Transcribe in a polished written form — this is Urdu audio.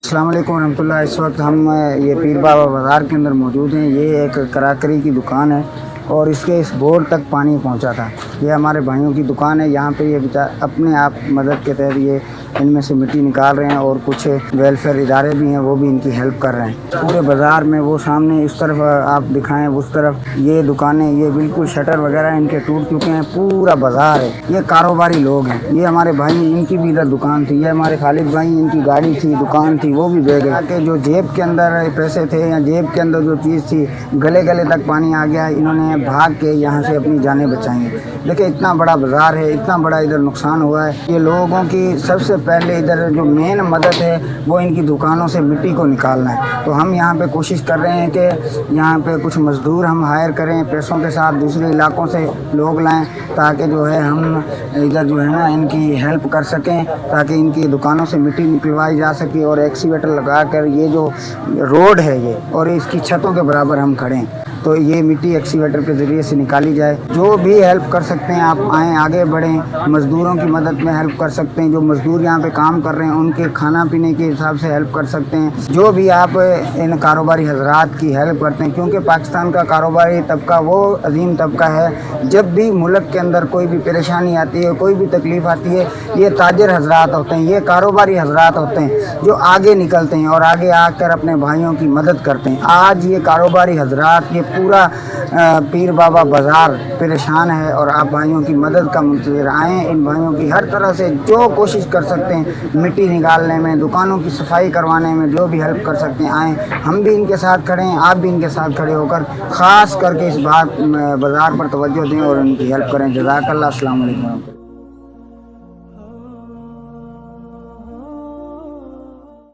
السلام علیکم ورحمۃ اللہ۔ اس وقت ہم یہ پیر بابا بازار کے اندر موجود ہیں۔ یہ ایک کراکری کی دکان ہے اور اس کے اس بورڈ تک پانی پہنچا تھا۔ یہ ہمارے بھائیوں کی دکان ہے۔ یہاں پہ یہ اپنے آپ مدد کے تحت یہ ان میں سے مٹی نکال رہے ہیں اور کچھ ویلفیئر ادارے بھی ہیں، وہ بھی ان کی ہیلپ کر رہے ہیں پورے بازار میں۔ وہ سامنے اس طرف آپ دکھائیں، اس طرف یہ دکانیں، یہ بالکل شٹر وغیرہ ان کے ٹوٹ چکے ہیں۔ پورا بازار ہے، یہ کاروباری لوگ ہیں۔ یہ ہمارے بھائی، ان کی بھی ادھر دکان تھی۔ یہ ہمارے خالد بھائی، ان کی گاڑی تھی، دکان تھی، وہ بھی بہ گئے کہ جو جیب کے اندر پیسے تھے یا جیب کے اندر جو چیز تھی، گلے تک پانی آ گیا۔ انہوں نے بھاگ کے یہاں سے اپنی جانیں بچائی ہیں۔ دیکھیں اتنا بڑا بازار ہے، اتنا بڑا ادھر نقصان ہوا ہے۔ یہ لوگوں کی سب سے پہلے ادھر جو مین مدد ہے وہ ان کی دکانوں سے مٹی کو نکالنا ہے۔ تو ہم یہاں پہ کوشش کر رہے ہیں کہ یہاں پہ کچھ مزدور ہم ہائر کریں، پیسوں کے ساتھ دوسرے علاقوں سے لوگ لائیں، تاکہ جو ہے ہم ادھر جو ہے نا ان کی ہیلپ کر سکیں، تاکہ ان کی دکانوں سے مٹی نکلوائی جا سکے اور ایکسیویٹر لگا کر یہ جو روڈ ہے یہ اور اس کی چھتوں کے برابر ہم کھڑیں، تو یہ مٹی ایکسیویٹر کے ذریعے سے نکالی جائے۔ جو بھی ہیلپ کر سکتے ہیں آپ آئیں، آگے بڑھیں، مزدوروں کی مدد میں ہیلپ کر سکتے ہیں۔ جو مزدور یہاں پہ کام کر رہے ہیں ان کے کھانا پینے کے حساب سے ہیلپ کر سکتے ہیں۔ جو بھی آپ ان کاروباری حضرات کی ہیلپ کرتے ہیں، کیونکہ پاکستان کا کاروباری طبقہ وہ عظیم طبقہ ہے، جب بھی ملک کے اندر کوئی بھی پریشانی آتی ہے، کوئی بھی تکلیف آتی ہے، یہ تاجر حضرات ہوتے ہیں، یہ کاروباری حضرات ہوتے ہیں جو آگے نکلتے ہیں اور آگے آ کر اپنے بھائیوں کی مدد کرتے ہیں۔ آج یہ کاروباری حضرات، یہ پورا پیر بابا بازار پریشان ہے اور آپ بھائیوں کی مدد کا منتظر آئیں۔ ان بھائیوں کی ہر طرح سے جو کوشش کر سکتے ہیں، مٹی نکالنے میں، دکانوں کی صفائی کروانے میں، جو بھی ہیلپ کر سکتے ہیں آئیں۔ ہم بھی ان کے ساتھ کھڑے ہیں، آپ بھی ان کے ساتھ کھڑے ہو کر خاص کر کے اس بات بازار پر توجہ دیں اور ان کی ہیلپ کریں۔ جزاک اللہ۔ السلام علیکم۔